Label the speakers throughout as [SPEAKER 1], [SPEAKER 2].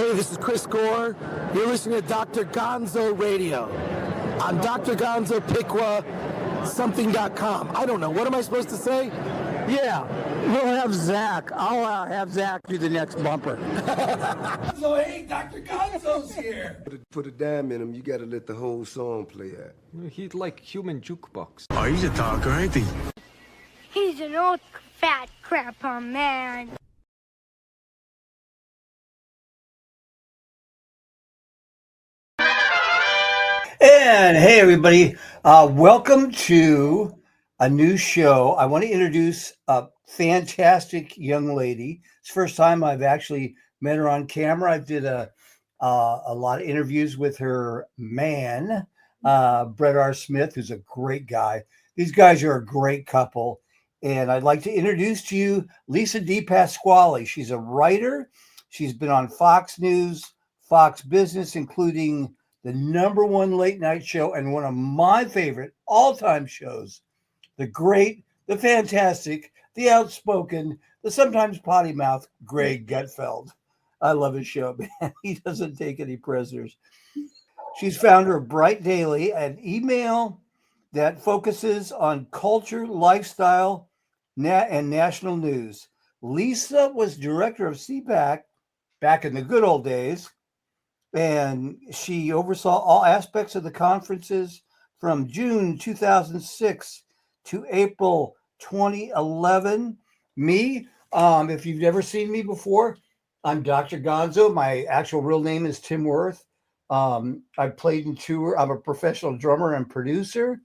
[SPEAKER 1] Hey, this is Chris Gore. You're listening to Dr. Gonzo Radio on Dr. Gonzo Piqua something.com. I don't know. What am I supposed to say?
[SPEAKER 2] Yeah, we'll have Zach. I'll have Zach do the next bumper.
[SPEAKER 1] So, hey, Dr. Gonzo's here.
[SPEAKER 3] Put a dime in him, you gotta let the whole song play out.
[SPEAKER 4] He's like human jukebox.
[SPEAKER 5] Oh, he's a talker, ain't he?
[SPEAKER 6] He's an old fat grandpa man.
[SPEAKER 2] And hey, everybody, welcome to a new show. I want to introduce a fantastic young lady. It's the first time I've actually met her on camera. I did a lot of interviews with her man, Brett R. Smith, who's a great guy. These guys are a great couple. And I'd like to introduce to you Lisa De Pasquale. She's a writer. She's been on Fox News, Fox Business, including the #1 late night show and one of my favorite all-time shows, the great, the fantastic, the outspoken, the sometimes potty mouth Greg Gutfeld. I love his show, man. He doesn't take any prisoners. She's founder of Bright Daily, an email that focuses on culture, lifestyle, and national news. Lisa was director of CPAC back in the good old days, and she oversaw all aspects of the conferences from June 2006 to April 2011. Me, if you've never seen me before, I'm Dr. Gonzo. My actual real name is Tim Worth. I've played in tour. I'm a professional drummer and producer,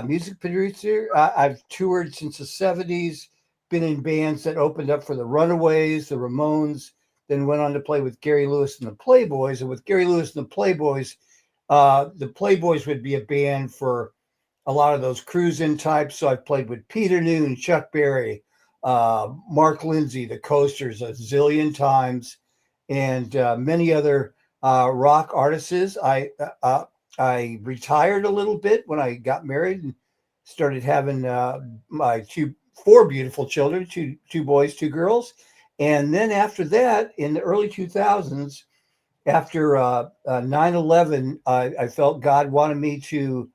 [SPEAKER 2] music producer. I've toured since the 70s, been in bands that opened up for the Runaways, the Ramones, then went on to play with Gary Lewis and the Playboys. And with Gary Lewis and the Playboys would be a band for a lot of those cruise-in types. So I've played with Peter Noon, Chuck Berry, Mark Lindsay, the Coasters a zillion times, and many other rock artists. I retired a little bit when I got married and started having my four beautiful children, two boys, two girls. And then after that, in the early 2000s, after 9/11, I felt God wanted me to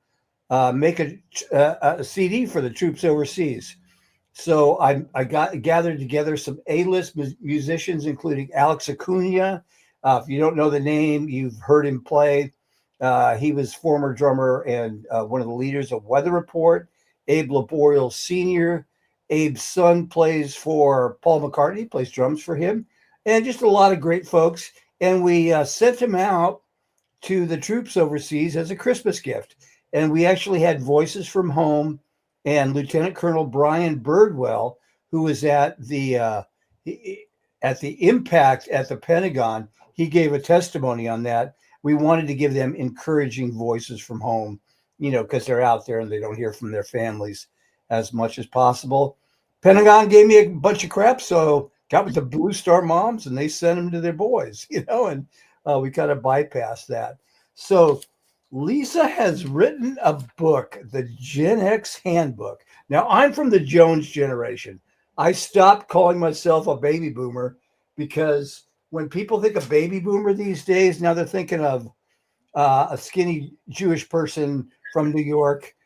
[SPEAKER 2] make a CD for the troops overseas. So I gathered together some A-list musicians, including Alex Acuna. If you don't know the name, you've heard him play. He was former drummer and one of the leaders of Weather Report. Abe Laboriel Sr., Abe's son, plays for Paul McCartney, plays drums for him, and just a lot of great folks. And we sent him out to the troops overseas as a Christmas gift. And we actually had voices from home, and Lieutenant Colonel Brian Birdwell, who was at the impact at the Pentagon, he gave a testimony on that. We wanted to give them encouraging voices from home, because they're out there and they don't hear from their families as much as possible. Pentagon gave me a bunch of crap, so got with the Blue Star Moms, and they sent them to their boys, and we kind of bypassed that. So Lisa has written a book, the Gen X Handbook. Now, I'm from the Jones generation. I stopped calling myself a baby boomer because when people think of baby boomer these days, now they're thinking of a skinny Jewish person from New York.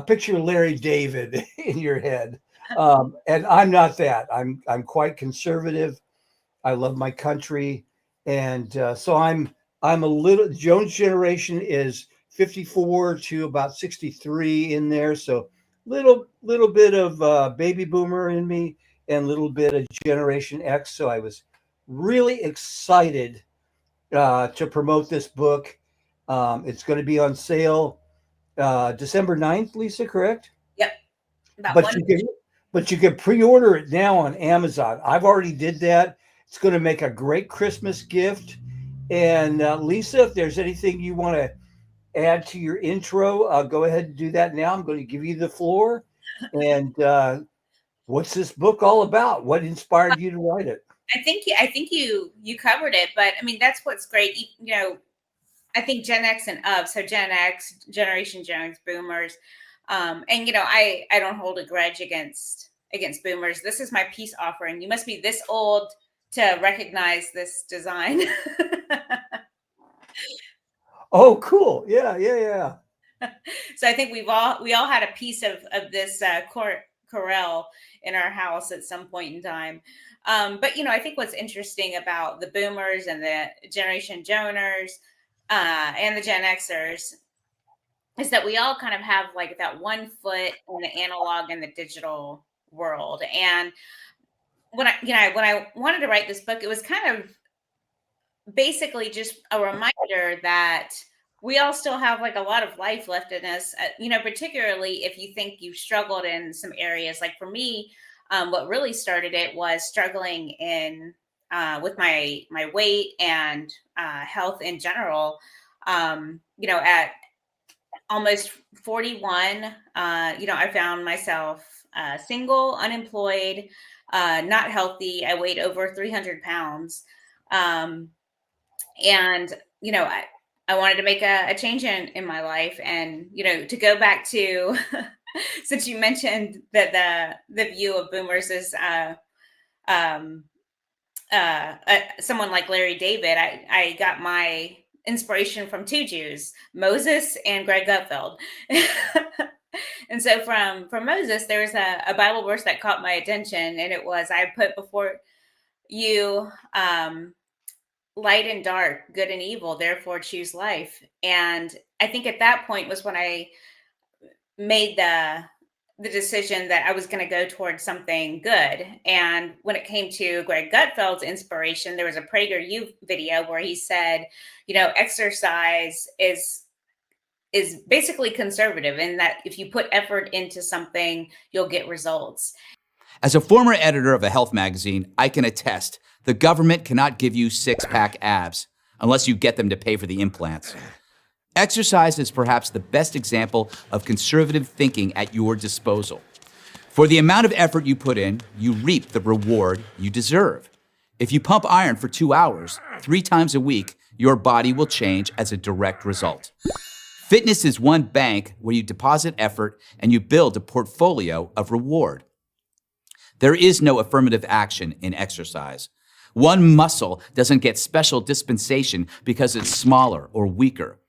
[SPEAKER 2] Picture Larry David in your head. And I'm not that. I'm quite conservative. I love my country. And so I'm a little, Jones generation is 54 to about 63 in there. So little bit of baby boomer in me and a little bit of Generation X. So I was really excited to promote this book. It's going to be on sale December 9th, Lisa, correct?
[SPEAKER 7] Yep.
[SPEAKER 2] But you can pre-order it now on Amazon. I've already did that. It's going to make a great Christmas gift. And Lisa, if there's anything you want to add to your intro, go ahead and do that now. I'm going to give you the floor. And what's this book all about? What inspired you to write it?
[SPEAKER 7] I think you covered it, but I mean, that's what's great. I think Gen X and up, so Gen X, Generation Jones, Boomers, and I don't hold a grudge against boomers. This is my peace offering. You must be this old to recognize this design.
[SPEAKER 2] Oh, cool. Yeah, yeah, yeah.
[SPEAKER 7] So I think we all had a piece of this chorale in our house at some point in time. But I think what's interesting about the boomers and the Generation Joners and the Gen Xers is that we all kind of have like that one foot in the analog and the digital world. And when I wanted to write this book, it was kind of basically just a reminder that we all still have like a lot of life left in us, particularly if you think you've struggled in some areas. Like for me, what really started it was struggling in with my weight and health in general. At almost 41, I found myself single, unemployed, not healthy. I weighed over 300 pounds. And I wanted to make a change in my life, and to go back to since you mentioned that the view of boomers is um, someone like Larry David. I got my inspiration from two Jews, Moses and Greg Gutfeld. And so from Moses, there was a Bible verse that caught my attention, and it was, I put before you light and dark, good and evil, therefore choose life. And I think at that point was when I made the decision that I was going to go towards something good. And when it came to Greg Gutfeld's inspiration, there was a PragerU video where he said, exercise is basically conservative, in that if you put effort into something, you'll get results.
[SPEAKER 5] As a former editor of a health magazine, I can attest the government cannot give you six-pack abs unless you get them to pay for the implants. Exercise is perhaps the best example of conservative thinking at your disposal. For the amount of effort you put in, you reap the reward you deserve. If you pump iron for 2 hours, 3 times a week, your body will change as a direct result. Fitness is one bank where you deposit effort and you build a portfolio of reward. There is no affirmative action in exercise. One muscle doesn't get special dispensation because it's smaller or weaker.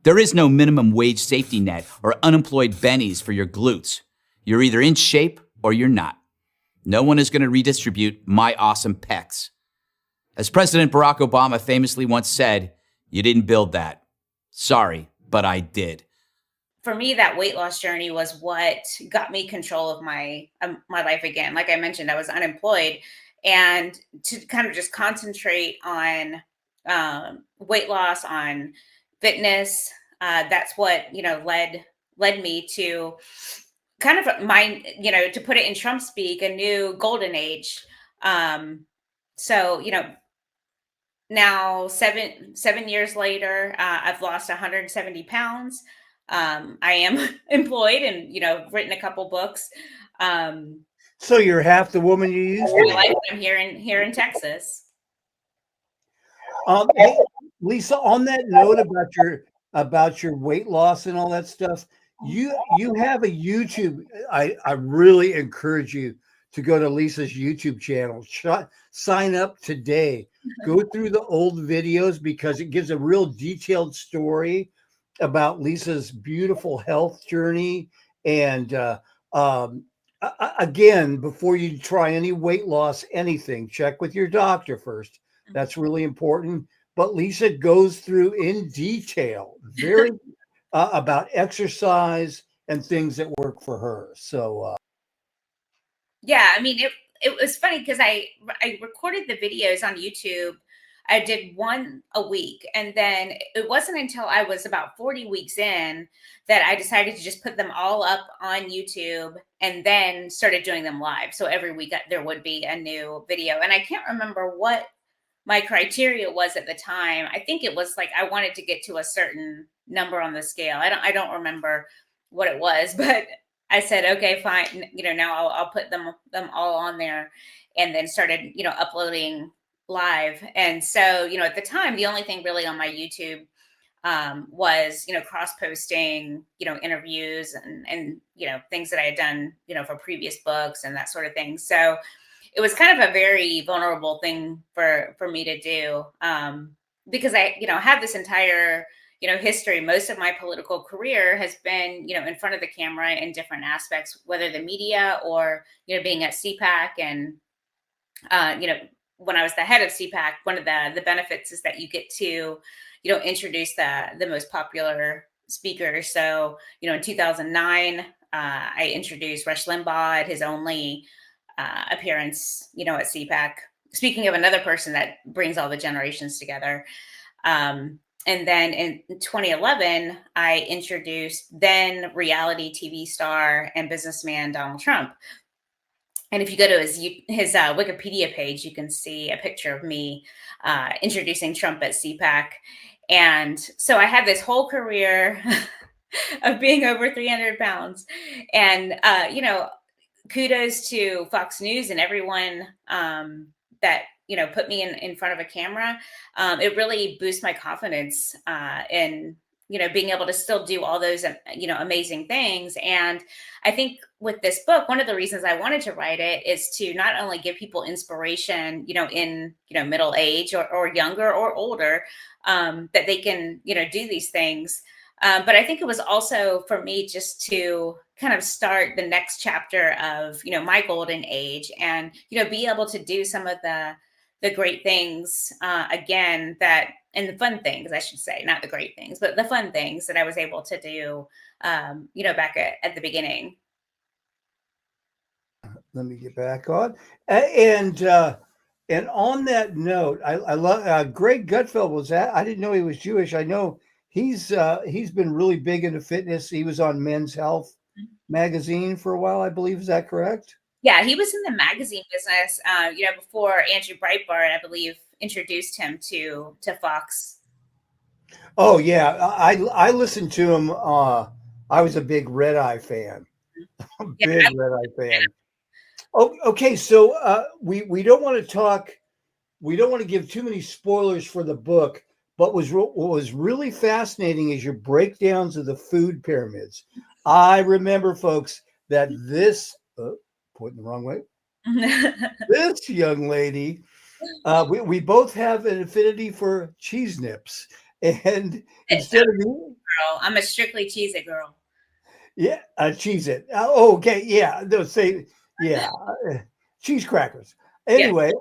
[SPEAKER 5] There is no minimum wage safety net or unemployed bennies for your glutes. You're either in shape or you're not. No one is going to redistribute my awesome pecs. As President Barack Obama famously once said, "You didn't build that." Sorry, but I did.
[SPEAKER 7] For me, that weight loss journey was what got me control of my life again. Like I mentioned, I was unemployed, and to kind of just concentrate on weight loss, on fitness, that's what led me to kind of to put it in Trump speak, a new golden age. So now 7 years later, I've lost 170 pounds. I am employed and, written a couple books.
[SPEAKER 2] So you're half the woman you used to be.
[SPEAKER 7] I'm here in Texas.
[SPEAKER 2] Hey, Lisa, on that note about your weight loss and all that stuff, you have a YouTube. I really encourage you to go to Lisa's YouTube channel. Sign up today. Go through the old videos because it gives a real detailed story about Lisa's beautiful health journey. And again, before you try any weight loss, anything, check with your doctor first. That's really important. But Lisa goes through in detail very about exercise and things that work for her. So
[SPEAKER 7] yeah, I mean, it was funny because I recorded the videos on YouTube. I did one a week, and then it wasn't until I was about 40 weeks in that I decided to just put them all up on YouTube, and then started doing them live. So every week there would be a new video, and I can't remember what my criteria was at the time. I think it was like I wanted to get to a certain number on the scale. I don't remember what it was, but I said, okay, fine. Now I'll put them all on there, and then started, uploading live. And so, at the time, the only thing really on my YouTube was, cross-posting, interviews and things that I had done, for previous books and that sort of thing. So it was kind of a very vulnerable thing for me to do, because I, have this entire, history. Most of my political career has been, in front of the camera in different aspects, whether the media or, being at CPAC. And, when I was the head of CPAC, one of the benefits is that you get to, introduce the most popular speakers. So, in 2009, I introduced Rush Limbaugh at his only appearance, at CPAC. Speaking of another person that brings all the generations together. And then in 2011, I introduced then reality TV star and businessman Donald Trump. And if you go to his Wikipedia page, you can see a picture of me introducing Trump at CPAC. And so I had this whole career of being over 300 pounds. And, kudos to Fox News and everyone that, put me in front of a camera. It really boosts my confidence in, being able to still do all those, amazing things. And I think with this book, one of the reasons I wanted to write it is to not only give people inspiration, in, middle age or younger or older, that they can, do these things. But I think it was also for me just to kind of start the next chapter of, my golden age and, be able to do some of the great things again and the fun things, I should say, not the great things, but the fun things that I was able to do, back at the beginning.
[SPEAKER 2] Let me get back on. And on that note, I love Greg Gutfeld was that. I didn't know he was Jewish. I know he's been really big into fitness. He was on Men's Health magazine for a while, I believe. Is that correct?
[SPEAKER 7] Yeah, he was in the magazine business, before Andrew Breitbart, I believe, introduced him to Fox.
[SPEAKER 2] Oh yeah, I listened to him. I was a big Red Eye fan. Red Eye fan. Oh, okay, so we don't want to talk. We don't want to give too many spoilers for the book. But what was really fascinating is your breakdowns of the food pyramids. I remember, folks, that this pointing the wrong way. This young lady, we both have an affinity for cheese nips, and instead of
[SPEAKER 7] girl, I'm a strictly Cheez-It girl.
[SPEAKER 2] Yeah, Cheez-It. Oh, okay, yeah, they'll say cheese crackers. Anyway,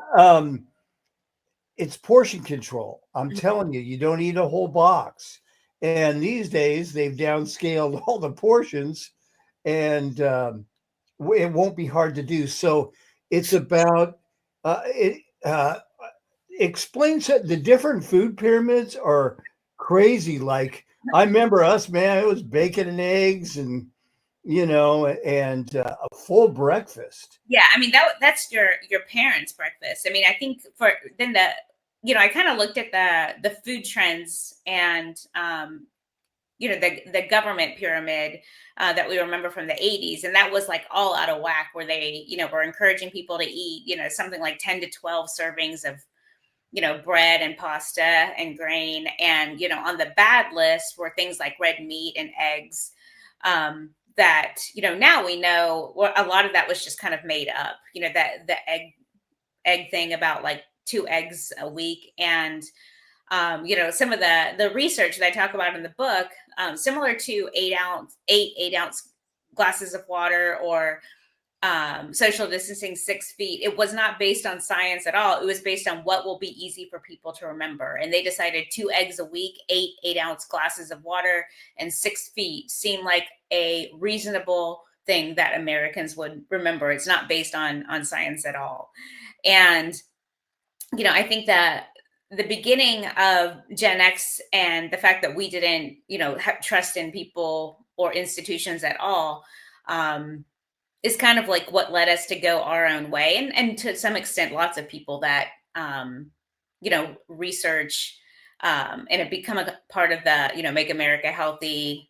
[SPEAKER 2] it's portion control. I'm telling you, you don't eat a whole box. And these days, they've downscaled all the portions, and it won't be hard to do. So it's about it explains that the different food pyramids are crazy. Like I remember us, man, it was bacon and eggs and and a full breakfast.
[SPEAKER 7] Yeah, I mean that's your parents' breakfast. I mean, I think for then I kind of looked at the food trends and the government pyramid that we remember from the 80s, and that was like all out of whack, where they were encouraging people to eat something like 10 to 12 servings of bread and pasta and grain, and on the bad list were things like red meat and eggs. That now we know a lot of that was just kind of made up. That the egg thing about like 2 eggs a week, and some of the research that I talk about in the book, similar to 8 ounce glasses of water or social distancing 6 feet. It was not based on science at all. It was based on what will be easy for people to remember. And they decided 2 eggs a week, 8 ounce glasses of water, and 6 feet seemed like a reasonable thing that Americans would remember. It's not based on science at all. And, I think that the beginning of Gen X and the fact that we didn't, trust in people or institutions at all, is kind of like what led us to go our own way. And to some extent, lots of people that, research and have become a part of the, Make America Healthy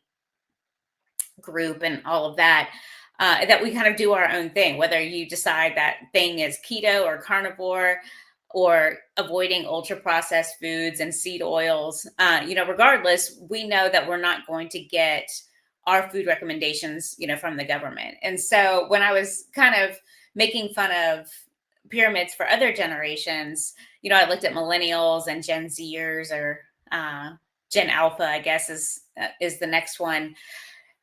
[SPEAKER 7] group and all of that, that we kind of do our own thing, whether you decide that thing is keto or carnivore or avoiding ultra processed foods and seed oils, regardless, we know that we're not going to get our food recommendations, from the government. And so when I was kind of making fun of pyramids for other generations, you know, I looked at millennials and Gen Zers, or Gen Alpha, I guess is the next one.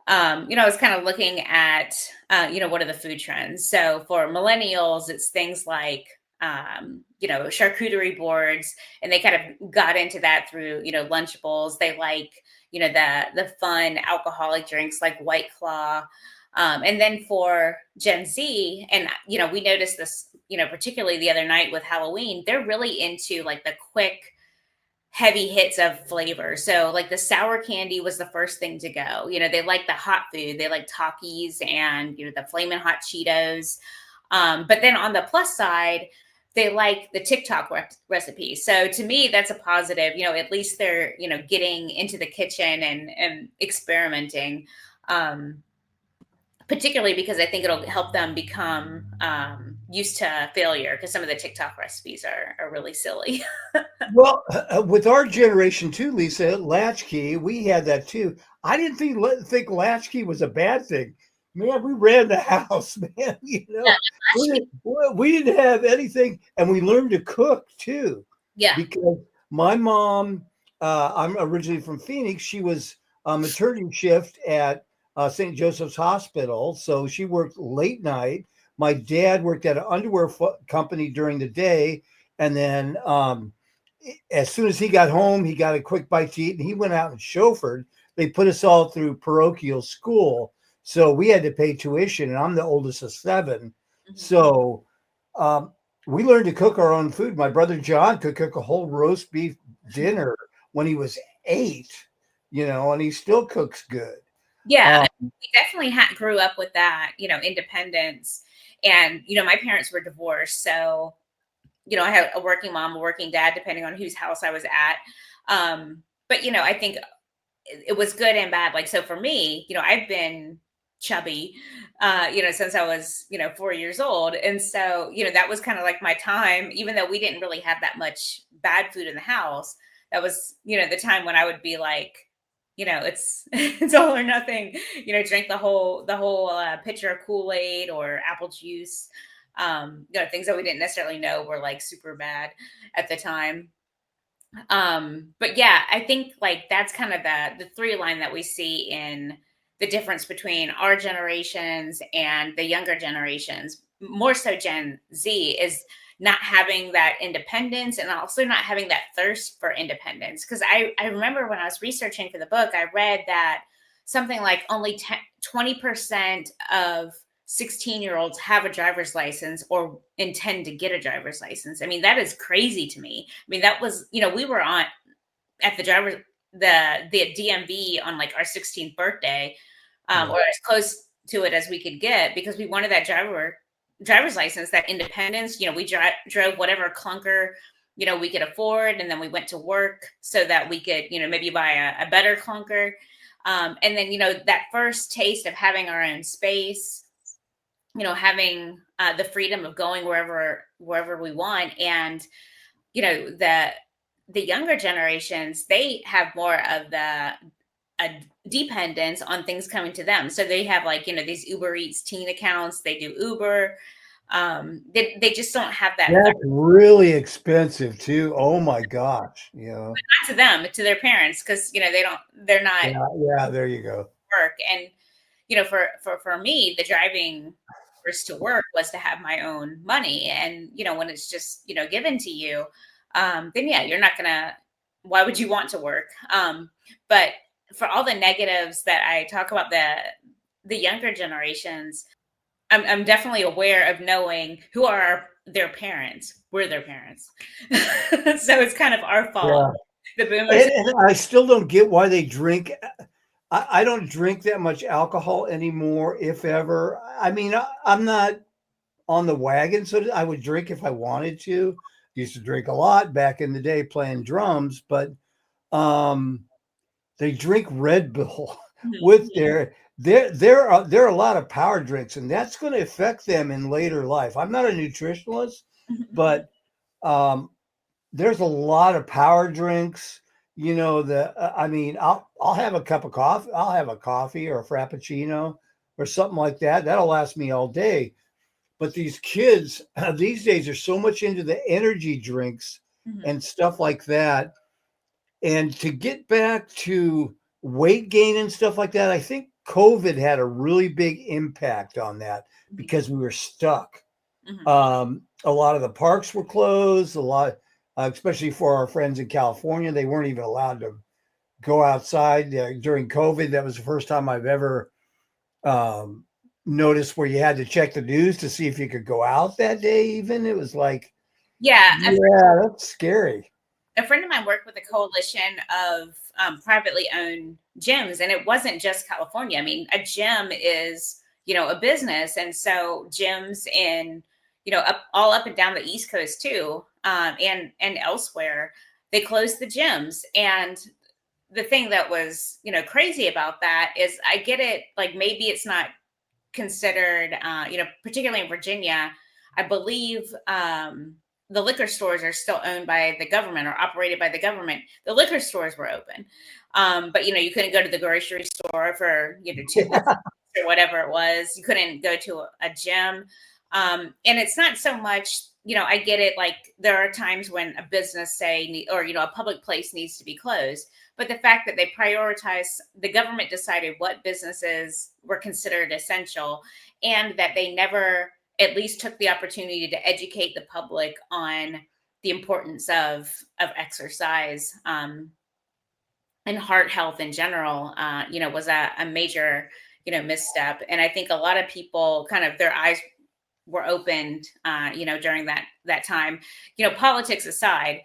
[SPEAKER 7] You know, I was kind of looking at, you know, what are the food trends? So for millennials, it's things like, you know, charcuterie boards, and they kind of got into that through, you know, Lunchables. They like, you know, the fun alcoholic drinks like White Claw. And then for Gen Z, and, you know, we noticed this, you know, particularly the other night with Halloween, they're really into like the quick, heavy hits of flavor. So like the sour candy was the first thing to go. You know, they like the hot food. They like Takis and, you know, the flaming hot Cheetos. But then on the plus side, they like the TikTok recipe. So to me, that's a positive. You know, at least they're, you know, getting into the kitchen and experimenting. Particularly because I think it'll help them become used to failure, because some of the TikTok recipes are really silly.
[SPEAKER 2] Well, with our generation too, Lisa, latchkey, we had that too. I didn't think latchkey was a bad thing. Man, we ran the house, man. You know,
[SPEAKER 7] Yeah,
[SPEAKER 2] we didn't have anything, and we learned to cook too.
[SPEAKER 7] yeah.
[SPEAKER 2] Because my mom, I'm originally from Phoenix. She was a maternity shift at St. Joseph's Hospital, so she worked late night. My dad worked at an underwear company during the day, and then as soon as he got home, he got a quick bite to eat, and he went out and chauffeured. They put us all through parochial school, so we had to pay tuition, and I'm the oldest of 7.
[SPEAKER 7] Mhm.
[SPEAKER 2] So we learned to cook our own food. My brother John could cook a whole roast beef dinner when he was 8, you know, and he still cooks good.
[SPEAKER 7] Yeah, we definitely grew up with that, you know, independence. And, you know, my parents were divorced. So, you know, I had a working mom, a working dad, depending on whose house I was at. But, you know, I think it was good and bad. Like, so for me, you know, I've been chubby, you know, since I was, you know, 4 years old. And so, you know, that was kind of like my time, even though we didn't really have that much bad food in the house. That was, you know, the time when I would be like, you know, it's it's all or nothing. You know, drink the whole pitcher of Kool-Aid or apple juice. You know, things that we didn't necessarily know were like super bad at the time. But yeah, I think like that's kind of the through line that we see in the difference between our generations and the younger generations. More so, Gen Z is not having that independence, and also not having that thirst for independence. Because I remember when I was researching for the book, I read that something like only 20% of 16-year-olds have a driver's license or intend to get a driver's license. I mean, that is crazy to me. I mean, that was, you know, we were on at the DMV on like our 16th birthday, or as close to it as we could get, because we wanted that driver's license, that independence. You know, we drove whatever clunker, you know, we could afford, and then we went to work so that we could, you know, maybe buy a better clunker. And then, you know, that first taste of having our own space, you know, having the freedom of going wherever we want. And, you know, the younger generations, they have more of a dependence on things coming to them. So they have like, you know, these Uber Eats teen accounts, they do Uber. They just don't have that.
[SPEAKER 2] That's really expensive too. Oh my gosh. You know,
[SPEAKER 7] Not to them, to their parents, because, you know, they're not
[SPEAKER 2] yeah, there you go.
[SPEAKER 7] work. And, you know, for me, the driving first to work was to have my own money. And, you know, when it's just, you know, given to you, then yeah, you're not gonna, why would you want to work? But for all the negatives that I talk about, the younger generations, I'm definitely aware of knowing who are their parents. We're their parents. So it's kind of our fault.
[SPEAKER 2] Yeah.
[SPEAKER 7] The boomers.
[SPEAKER 2] And I still don't get why they drink. I don't drink that much alcohol anymore, if ever. I mean, I'm not on the wagon, so I would drink if I wanted to. Used to drink a lot back in the day playing drums, but they drink Red Bull with there are a lot of power drinks, and that's going to affect them in later life. I'm not a nutritionalist, but there's a lot of power drinks. You know, I mean, I'll have a cup of coffee. I'll have a coffee or a frappuccino or something like that. That'll last me all day. But these kids these days are so much into the energy drinks
[SPEAKER 7] Mhm.
[SPEAKER 2] and stuff like that. And to get back to weight gain and stuff like that, I think COVID had a really big impact on that because we were stuck.
[SPEAKER 7] Mhm.
[SPEAKER 2] A lot of the parks were closed. A lot, especially for our friends in California, they weren't even allowed to go outside during COVID. That was the first time I've ever um, noticed where you had to check the news to see if you could go out that day. Even it was like,
[SPEAKER 7] Yeah,
[SPEAKER 2] yeah, that's scary.
[SPEAKER 7] a friend of mine worked with a coalition of privately owned gyms, and it wasn't just California. I mean, a gym is, a business, and so gyms in, all up and down the East Coast too, and elsewhere, they closed the gyms. And the thing that was, crazy about that is, I get it, like maybe it's not considered, particularly in Virginia, I believe the liquor stores are still owned by the government or operated by the government. The liquor stores were open. But, you couldn't go to the grocery store for, 2 weeks or whatever it was. You couldn't go to a gym. And it's not so much, I get it. Like there are times when a business or, a public place needs to be closed. But the fact that they prioritize, the government decided what businesses were considered essential, and that they never at least took the opportunity to educate the public on the importance of exercise and heart health in general, was a major, misstep. And I think a lot of people kind of their eyes were opened, during that time, politics aside,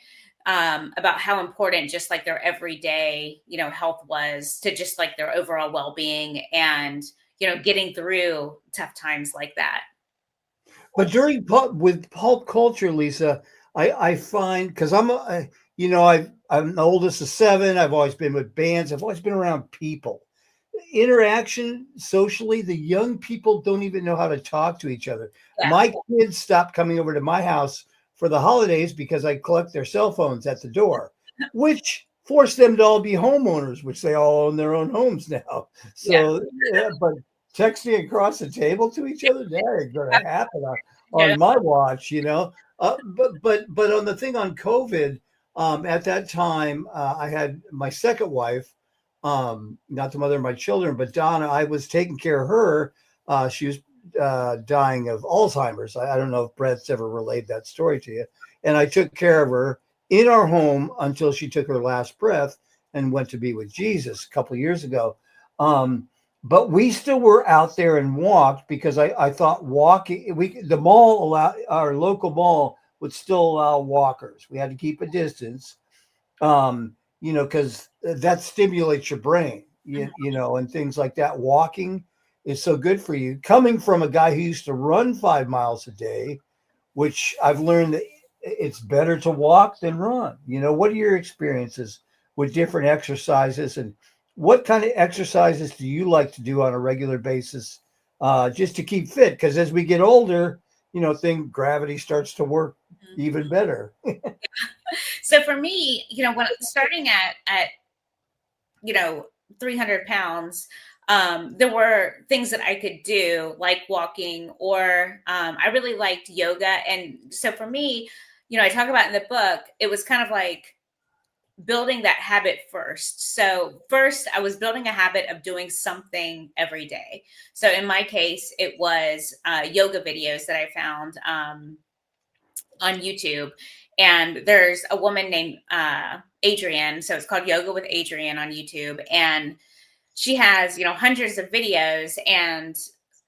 [SPEAKER 7] about how important just like their everyday, health was to just like their overall well-being and, getting through tough times like that.
[SPEAKER 2] But with pulp culture, Lisa, I find because I'm the oldest of seven. I've always been with bands. I've always been around people. Interaction socially, the young people don't even know how to talk to each other.
[SPEAKER 7] Yeah.
[SPEAKER 2] My kids stopped coming over to my house for the holidays because I collect their cell phones at the door, which forced them to all be homeowners, which they all own their own homes now. So, but texting across the table to each other, that ain't going to happen on my watch, but on the thing on COVID, at that time, I had my second wife, not the mother of my children, but Donna. I was taking care of her. She was dying of Alzheimer's. I don't know if Brett's ever relayed that story to you. And I took care of her in our home until she took her last breath and went to be with Jesus a couple of years ago. But we still were out there and walked because I thought walking, the mall our local mall would still allow walkers. We had to keep a distance, because that stimulates your brain, and things like that. Walking is so good for you. Coming from a guy who used to run 5 miles a day, which I've learned that it's better to walk than run. What are your experiences with different exercises, and what kind of exercises do you like to do on a regular basis, just to keep fit? Because as we get older, gravity starts to work even better.
[SPEAKER 7] So for me, when starting at 300 pounds, there were things that I could do like walking, or I really liked yoga. And so for me, I talk about in the book, it was kind of like building that habit first. So first I was building a habit of doing something every day. So in my case, it was yoga videos that I found on YouTube. And there's a woman named Adrienne. So it's called Yoga with Adrienne on YouTube. And she has, hundreds of videos. And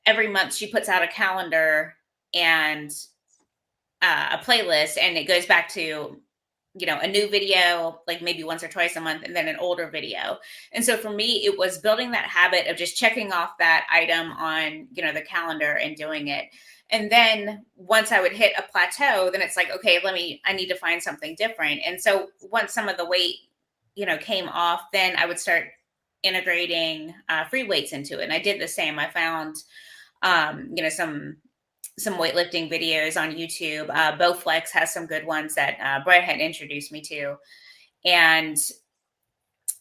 [SPEAKER 7] every month she puts out a calendar and a playlist. And it goes back to, a new video, like maybe once or twice a month, and then an older video. And so for me, it was building that habit of just checking off that item on, the calendar and doing it. And then once I would hit a plateau, then it's like, okay, I need to find something different. And so once some of the weight, came off, then I would start integrating free weights into it. And I did the same. I found, some weightlifting videos on YouTube. Bowflex has some good ones that Brett had introduced me to. And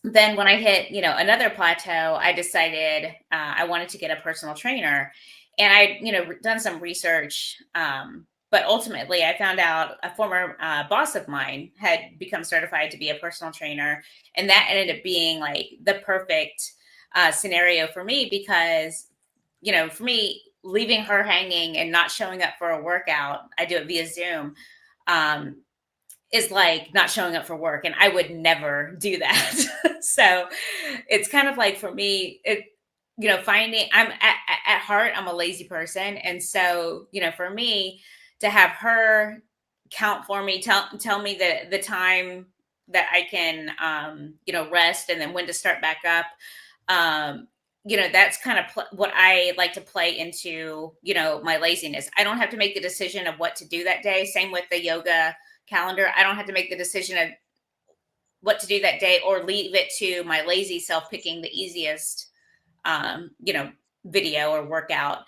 [SPEAKER 7] then when I hit, another plateau, I decided I wanted to get a personal trainer. and I, done some research. But ultimately, I found out a former boss of mine had become certified to be a personal trainer, and that ended up being like the perfect scenario for me because, for me, leaving her hanging and not showing up for a workout, I do it via Zoom, is like not showing up for work, and I would never do that. So it's kind of like for me, finding I'm at heart, I'm a lazy person. And so, for me to have her count for me, tell me the time that I can, rest and then when to start back up. That's kind of what I like to play into, my laziness. I don't have to make the decision of what to do that day. Same with the yoga calendar. I don't have to make the decision of what to do that day or leave it to my lazy self picking the easiest video or workout.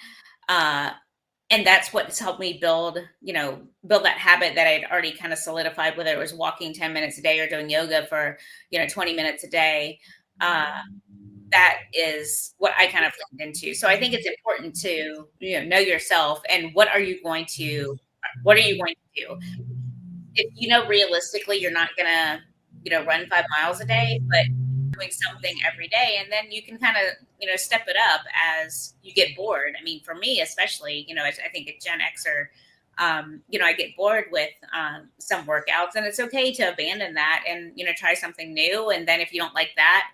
[SPEAKER 7] And that's what's helped me build that habit that I'd already kind of solidified, whether it was walking 10 minutes a day or doing yoga for, 20 minutes a day. That is what I kind of leaned into. So I think it's important to, know yourself and what are you going to do? If realistically, you're not going to, run 5 miles a day, but doing something every day, and then you can kind of step it up as you get bored. I mean, for me especially, I think a Gen Xer, I get bored with some workouts, and it's okay to abandon that and try something new. And then if you don't like that,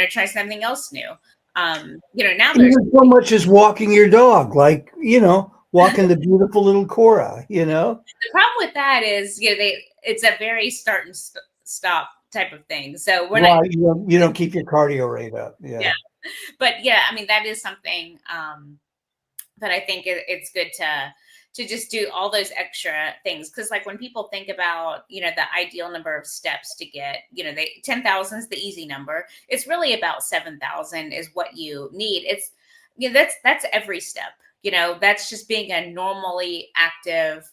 [SPEAKER 7] try something else new. Now there's
[SPEAKER 2] so much as walking your dog, like walking the beautiful little Cora.
[SPEAKER 7] The problem with that is it's a very start and stop type of thing. So we're not.
[SPEAKER 2] You don't keep your cardio rate up. Yeah.
[SPEAKER 7] But yeah, I mean, that is something that I think it's good to just do all those extra things. Cause like when people think about, the ideal number of steps to get, 10,000 is the easy number. It's really about 7,000 is what you need. It's, that's every step, that's just being a normally active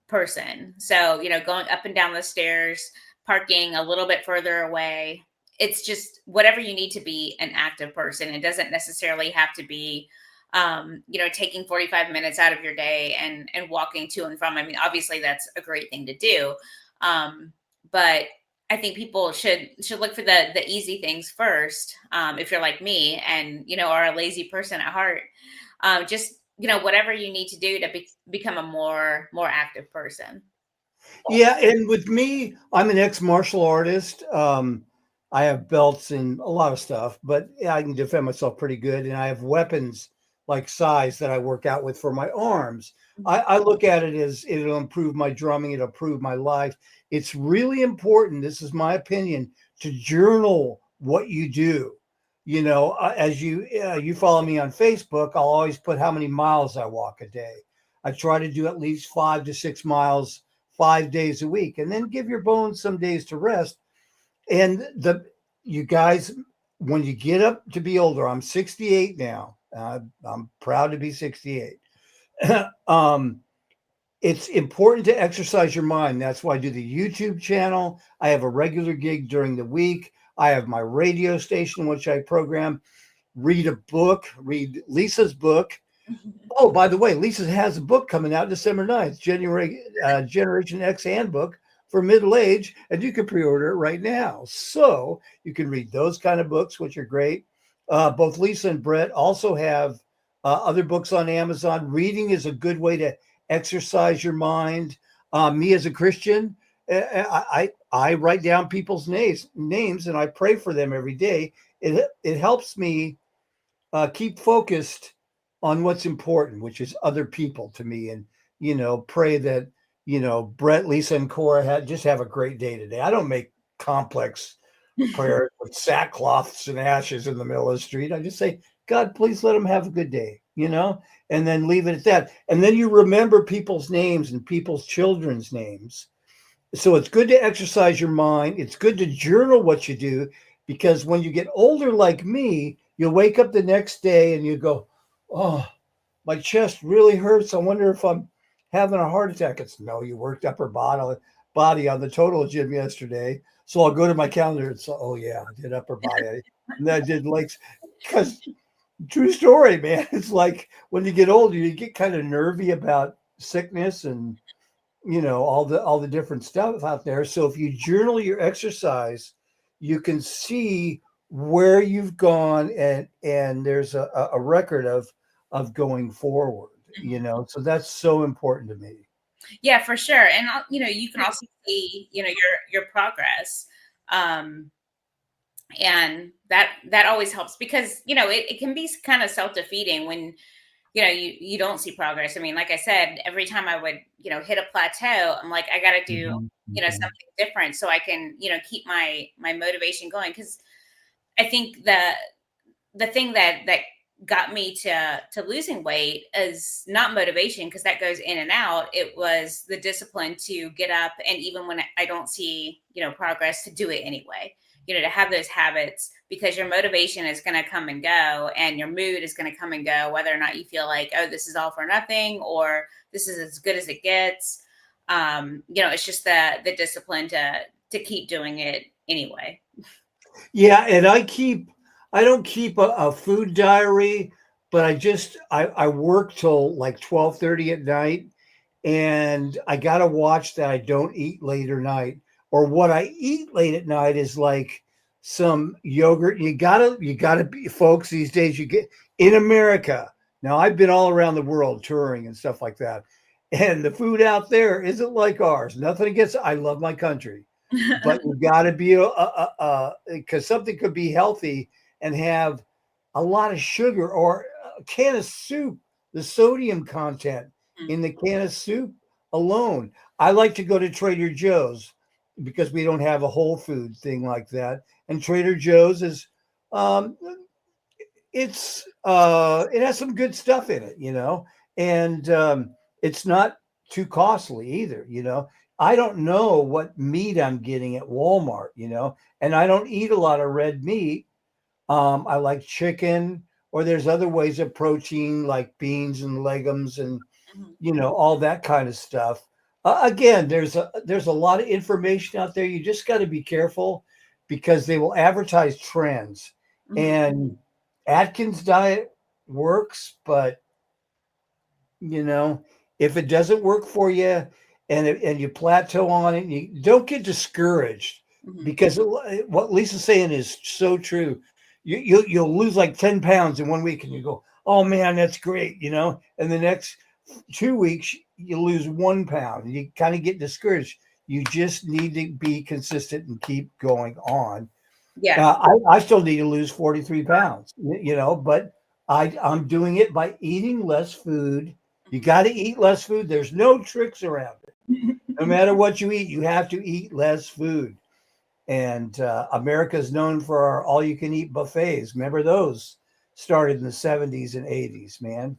[SPEAKER 7] person. So, going up and down the stairs, parking a little bit further away. It's just whatever you need to be an active person. It doesn't necessarily have to be, taking 45 minutes out of your day and walking to and from. I mean, obviously that's a great thing to do. But I think people should look for the easy things first. If you're like me and, are a lazy person at heart, just, whatever you need to do to become a more active person.
[SPEAKER 2] Yeah. And with me, I'm an ex-martial artist. I have belts and a lot of stuff, but I can defend myself pretty good. And I have weapons like size that I work out with for my arms. I look at it as it'll improve my drumming. It'll improve my life. It's really important. This is my opinion, to journal what you do. As you follow me on Facebook, I'll always put how many miles I walk a day. I try to do at least 5 to 6 miles 5 days a week, and then give your bones some days to rest. And you guys, when you get up to be older, I'm 68 now. I'm proud to be 68. It's important to exercise your mind. That's why I do the YouTube channel. I have a regular gig during the week. I have my radio station, which I program. Read a book. Read Lisa's book. Oh, by the way, Lisa has a book coming out December 9th, Generation X Handbook for Middle Age, and you can pre-order it right now. So you can read those kind of books, which are great. Both Lisa and Brett also have other books on Amazon. Reading is a good way to exercise your mind. Me as a Christian, I write down people's names and I pray for them every day. It helps me keep focused on what's important, which is other people to me, and pray that Brett, Lisa, and Cora just have a great day today. I don't make complex prayers with sackcloths and ashes in the middle of the street. I just say, God, please let them have a good day, and then leave it at that. And then you remember people's names and people's children's names. So it's good to exercise your mind. It's good to journal what you do, because when you get older like me, you'll wake up the next day and you go, oh, my chest really hurts. I wonder if I'm having a heart attack. It's no, you worked upper body on the total gym yesterday. So I'll go to my calendar and say, oh yeah, I did upper body. And I did legs, because True story, man. It's like when you get older, you get kind of nervy about sickness and all the different stuff out there. So if you journal your exercise, you can see where you've gone, and there's a record of going forward. So that's so important to me.
[SPEAKER 7] Yeah, for sure. And you can also see, your progress. And that always helps because, it can be kind of self-defeating when, you don't see progress. I mean, like I said, every time I would, hit a plateau, I'm like, I got to do,
[SPEAKER 2] Mhm, mhm.
[SPEAKER 7] something different so I can, keep my motivation going. Cause I think the thing that got me to losing weight is not motivation because that goes in and out. It was the discipline to get up, and even when I don't see progress, to do it anyway. To have those habits, because your motivation is going to come and go, and your mood is going to come and go, whether or not you feel like, oh, this is all for nothing, or this is as good as it gets. It's just the discipline to keep doing it anyway.
[SPEAKER 2] Yeah, and I don't keep a food diary, but I work till like 12:30 at night, and I gotta watch that I don't eat late at night. Or what I eat late at night is like some yogurt. You gotta be, folks, these days you get in America. Now I've been all around the world touring and stuff like that. And the food out there isn't like ours. Nothing against, I love my country, but you got to be because something could be healthy and have a lot of sugar, or a can of soup, the sodium content in the can of soup alone. I like to go to Trader Joe's because we don't have a whole food thing like that, and Trader Joe's is um it has some good stuff in it, and it's not too costly either. I don't know what meat I'm getting at Walmart, and I don't eat a lot of red meat. I like chicken, or there's other ways of protein like beans and legumes and
[SPEAKER 7] Mhm.
[SPEAKER 2] all that kind of stuff. Again, there's a lot of information out there. You just got to be careful because they will advertise trends.
[SPEAKER 7] Mhm.
[SPEAKER 2] And Atkins diet works, but if it doesn't work for you, and you plateau on it, you don't get discouraged,
[SPEAKER 7] Mhm.
[SPEAKER 2] because what Lisa's saying is so true. You'll lose like 10 pounds in 1 week, and you go, oh man, that's great, and the next 2 weeks you lose 1 pound, and you kind of get discouraged. You just need to be consistent and keep going on.
[SPEAKER 7] Yeah.
[SPEAKER 2] I still need to lose 43 pounds, but I'm doing it by eating less food. You got to eat less food. There's no tricks around it. No matter what you eat, you have to eat less food. And America is known for our all you can eat buffets. Remember those? Started in the 70s and 80s, man.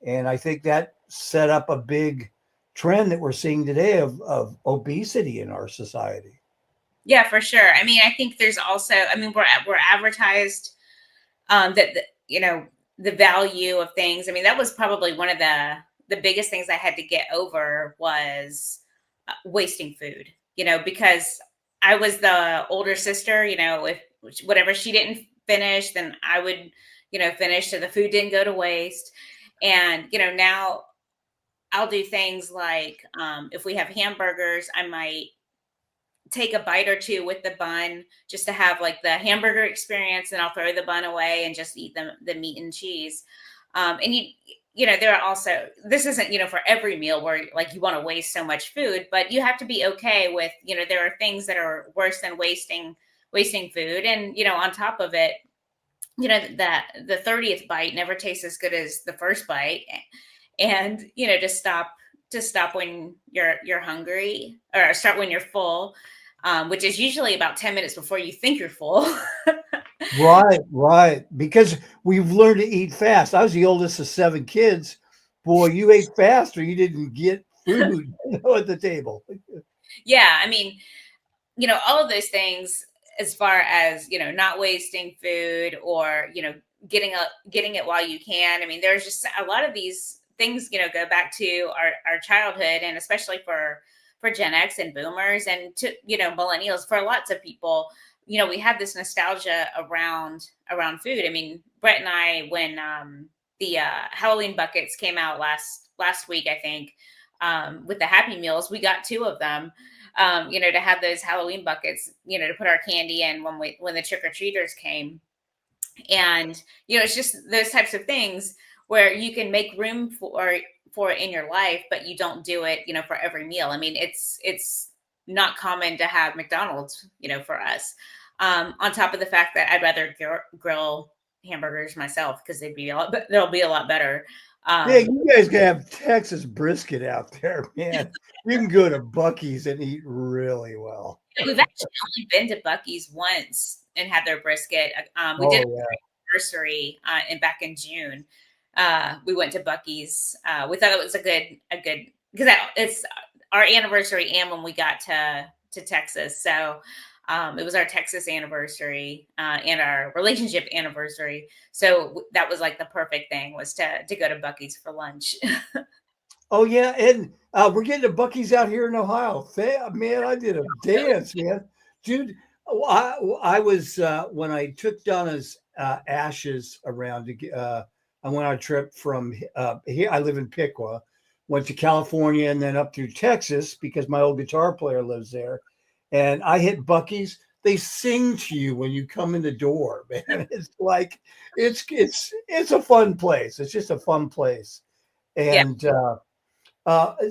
[SPEAKER 2] And I think that set up a big trend that we're seeing today of obesity in our society.
[SPEAKER 7] Yeah, for sure. I mean, I think there's also, I mean, we're advertised that the value of things. I mean, that was probably one of the biggest things I had to get over was wasting food. Because I was the older sister. If whatever she didn't finish, then I would finish, so the food didn't go to waste. And now I'll do things like, if we have hamburgers, I might take a bite or two with the bun just to have like the hamburger experience, and I'll throw the bun away and just eat the meat and cheese. And there are also, this isn't for every meal where like you want to waste so much food, but you have to be okay with there are things that are worse than wasting food. And on top of it, that the 30th bite never tastes as good as the first bite. And to stop when you're hungry, or start when you're full, which is usually about 10 minutes before you think you're full.
[SPEAKER 2] Right, right. Because we've learned to eat fast. I was the oldest of 7 kids. Boy, you ate fast or you didn't get food, at the table.
[SPEAKER 7] Yeah, I mean, all of those things, as far as not wasting food, or getting it while you can. I mean, there's just a lot of these things go back to our childhood, and especially for Gen X and boomers and to, millennials, for lots of people, we have this nostalgia around food. I mean, Brett and I, when the Halloween buckets came out last week, I think, with the Happy Meals, we got 2 of them, to have those Halloween buckets, to put our candy in when the trick-or-treaters came. And, it's just those types of things where you can make room for it in your life, but you don't do it, for every meal. I mean, it's not common to have McDonald's, for us. On top of the fact that I'd rather grill hamburgers myself because they'll be a lot better.
[SPEAKER 2] Yeah, you guys can have Texas brisket out there, man. You can go to Buc-ee's and eat really well.
[SPEAKER 7] We've actually only been to Buc-ee's once and had their brisket. We did an anniversary back in June. We went to Buc-ee's. We thought it was a good because it's our anniversary and when we got to Texas. So it was our Texas anniversary and our relationship anniversary. So that was like the perfect thing was to go to Buc-ee's for lunch.
[SPEAKER 2] Oh yeah, and we're getting to Buc-ee's out here in Ohio. Man, I did a dance, man, dude. I was when I took Donna's ashes around to get. I went on a trip from here. I live in Piqua. Went to California and then up through Texas because my old guitar player lives there. And I hit Buc-ee's. They sing to you when you come in the door, man. It's like it's a fun place. It's just a fun place, and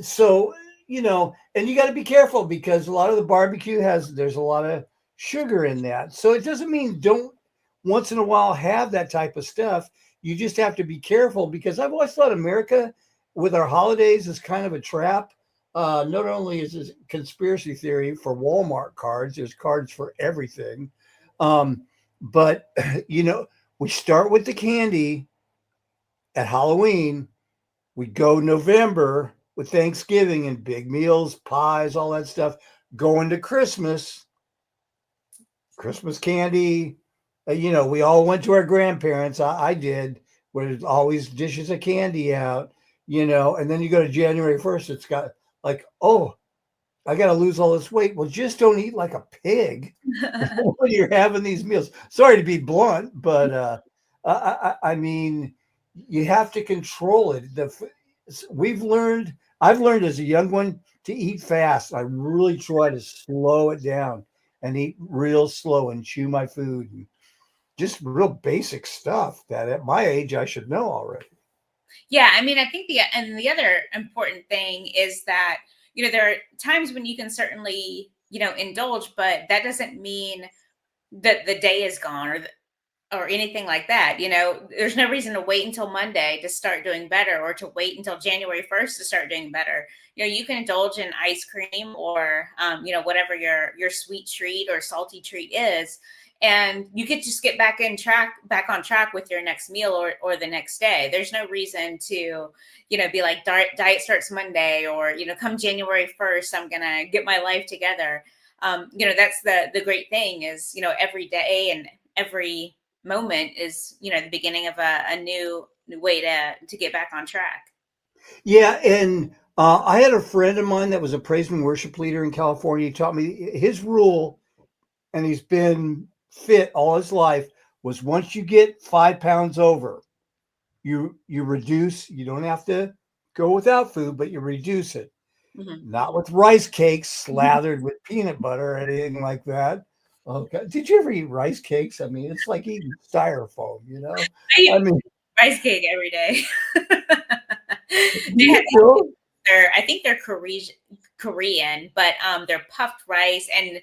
[SPEAKER 2] so and you got to be careful because a lot of the barbecue there's a lot of sugar in that. So it doesn't mean don't once in a while have that type of stuff. You just have to be careful because I've always thought America with our holidays is kind of a trap. Not only is this conspiracy theory for Walmart cards, there's cards for everything. But, we start with the candy at Halloween. We go November with Thanksgiving and big meals, pies, all that stuff. Go into Christmas candy. We all went to our grandparents. I did, where there's always dishes of candy out, and then you go to January 1st. It's got like, oh, I got to lose all this weight. Well, just don't eat like a pig when you're having these meals. Sorry to be blunt, but I mean, you have to control it. I've learned as a young one to eat fast. I really try to slow it down and eat real slow and chew my food. And just real basic stuff that at my age I should know already.
[SPEAKER 7] Yeah, I mean, I think the other important thing is that, there are times when you can certainly, indulge, but that doesn't mean that the day is gone or anything like that. There's no reason to wait until Monday to start doing better or to wait until January 1st to start doing better. You can indulge in ice cream or, whatever your sweet treat or salty treat is. And you could just get back on track with your next meal or the next day. There's no reason to, be like diet starts Monday or, come January 1st, I'm going to get my life together. That's the great thing is, every day and every moment is, the beginning of a new way to get back on track.
[SPEAKER 2] Yeah. And I had a friend of mine that was a praise and worship leader in California. He taught me his rule, and he's been fit all his life, was once you get 5 pounds over, you reduce. You don't have to go without food, but you reduce it. Mm-hmm. Not with rice cakes slathered with peanut butter or anything like that. Okay. Did you ever eat rice cakes? I mean, it's like eating styrofoam,
[SPEAKER 7] I mean, rice cake every day. I think they're Korean, but they're puffed rice and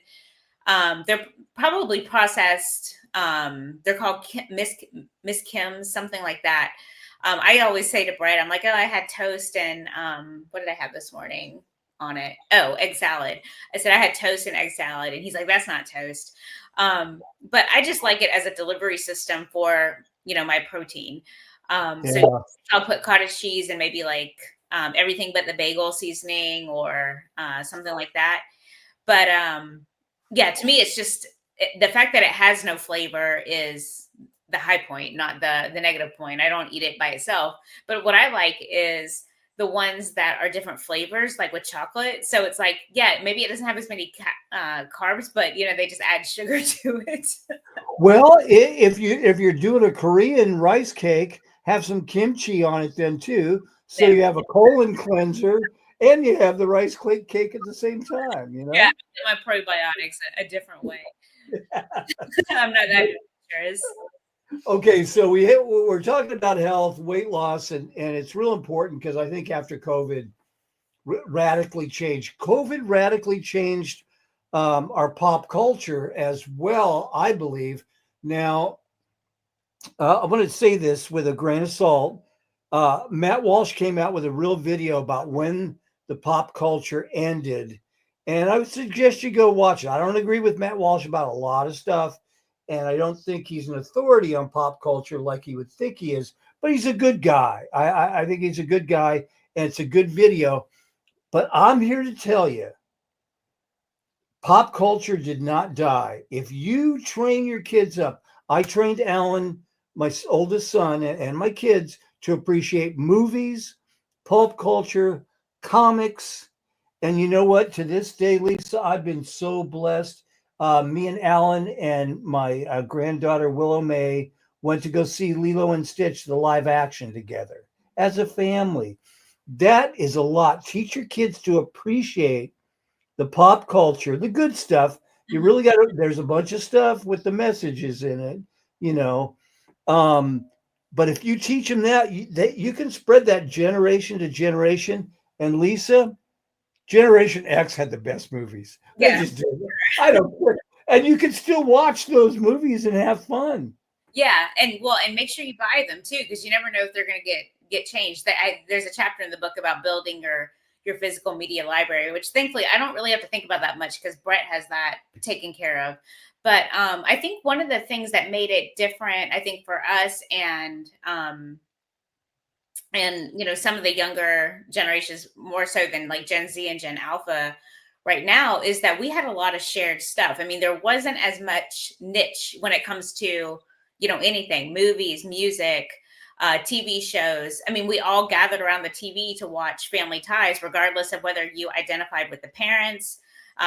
[SPEAKER 7] they're probably processed. They're called Miss Kim's, something like that. I always say to Brett, I'm like, oh, I had toast and what did I have this morning on it? Oh, egg salad. I said I had toast and egg salad, and he's like, that's not toast. But I just like it as a delivery system for my protein. So I'll put cottage cheese and maybe like everything but the bagel seasoning or something like that. But yeah, to me, it's just the fact that it has no flavor is the high point, not the negative point. I don't eat it by itself. But what I like is the ones that are different flavors, like with chocolate. So it's like, yeah, maybe it doesn't have as many carbs, but they just add sugar to it.
[SPEAKER 2] Well, if you're doing a Korean rice cake, have some kimchi on it then too. So
[SPEAKER 7] Yeah.
[SPEAKER 2] you have a colon cleanser and you have the rice cake at the same time,
[SPEAKER 7] Yeah, my probiotics a different way. I'm not that adventurous.
[SPEAKER 2] Okay, so we're talking about health, weight loss, and it's real important because I think after COVID radically changed. COVID radically changed our pop culture as well, I believe. Now, I want to say this with a grain of salt. Matt Walsh came out with a real video about when the pop culture ended. And I would suggest you go watch it. I don't agree with Matt Walsh about a lot of stuff. And I don't think he's an authority on pop culture like he would think he is. But he's a good guy. I think he's a good guy. And it's a good video. But I'm here to tell you, pop culture did not die. If you train your kids up, I trained Alan, my oldest son, and my kids to appreciate movies, pulp culture, comics. And you know what? To this day, Lisa, I've been so blessed. Me and Alan and my granddaughter Willow May went to go see Lilo and Stitch, the live action, together as a family. That is a lot. Teach your kids to appreciate the pop culture, the good stuff. You really got to, there's a bunch of stuff with the messages in it, you know. But if you teach them that, you can spread that generation to generation. And Lisa, Generation X had the best movies. They
[SPEAKER 7] Yeah.
[SPEAKER 2] just did. I don't care. And you can still watch those movies and have fun.
[SPEAKER 7] Yeah, and make sure you buy them too, because you never know if they're going to get changed. There's a chapter in the book about building your physical media library, which thankfully I don't really have to think about that much because Brett has that taken care of. But I think one of the things that made it different, I think for us and some of the younger generations more so than like Gen Z and Gen Alpha right now, is that we had a lot of shared stuff. I mean, there wasn't as much niche when it comes to anything, movies, music, TV shows. I mean, we all gathered around the TV to watch Family Ties, regardless of whether you identified with the parents,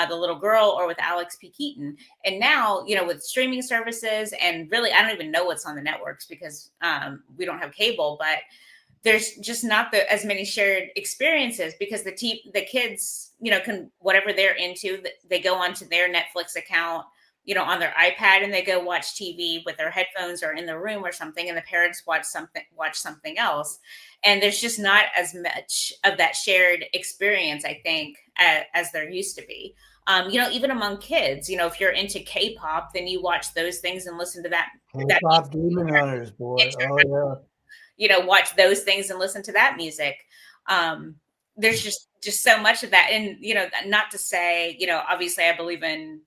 [SPEAKER 7] the little girl, or with Alex P. Keaton. And now, with streaming services, and really, I don't even know what's on the networks because we don't have cable, but there's just not as many shared experiences because the kids, can, whatever they're into, they go onto their Netflix account, on their iPad, and they go watch TV with their headphones or in their room or something, and the parents watch something else. And there's just not as much of that shared experience, I think, as there used to be. Even among kids, if you're into K-pop, then you watch those things and listen to that.
[SPEAKER 2] K-pop Demon Hunters, boy. Oh yeah.
[SPEAKER 7] Watch those things and listen to that music. There's just so much of that. And, not to say, obviously I believe in,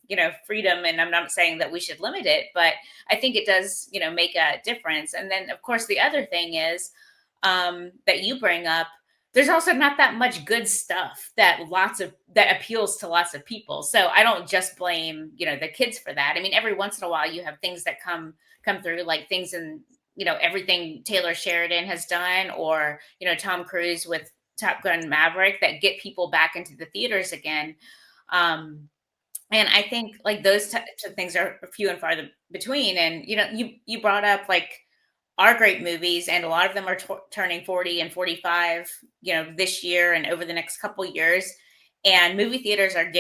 [SPEAKER 7] freedom, and I'm not saying that we should limit it, but I think it does, make a difference. And then of course, the other thing is that you bring up, there's also not that much good stuff that appeals to lots of people. So I don't just blame, the kids for that. I mean, every once in a while you have things that come through, like things in, everything Taylor Sheridan has done, or, Tom Cruise with Top Gun Maverick, that get people back into the theaters again. And I think like those types of things are few and far between. And, you brought up like our great movies, and a lot of them are turning 40 and 45, this year and over the next couple years. And movie theaters are